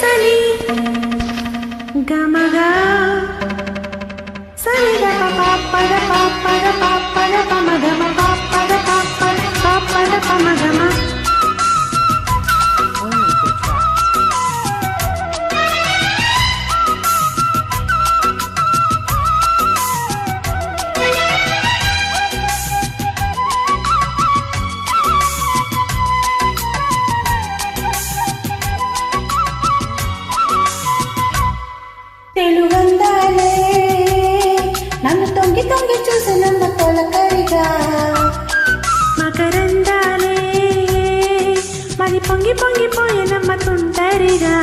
సలి గమగా సలి గ పద పద పద పమగమ పద పద పమగమ తెలుగందాలే నన్ను తొంగి తొంగి చూసి నన్న తొలకరిగా మకరందాలే మరి పొంగి పొంగిపోయే నమ్మ తుంటరిగా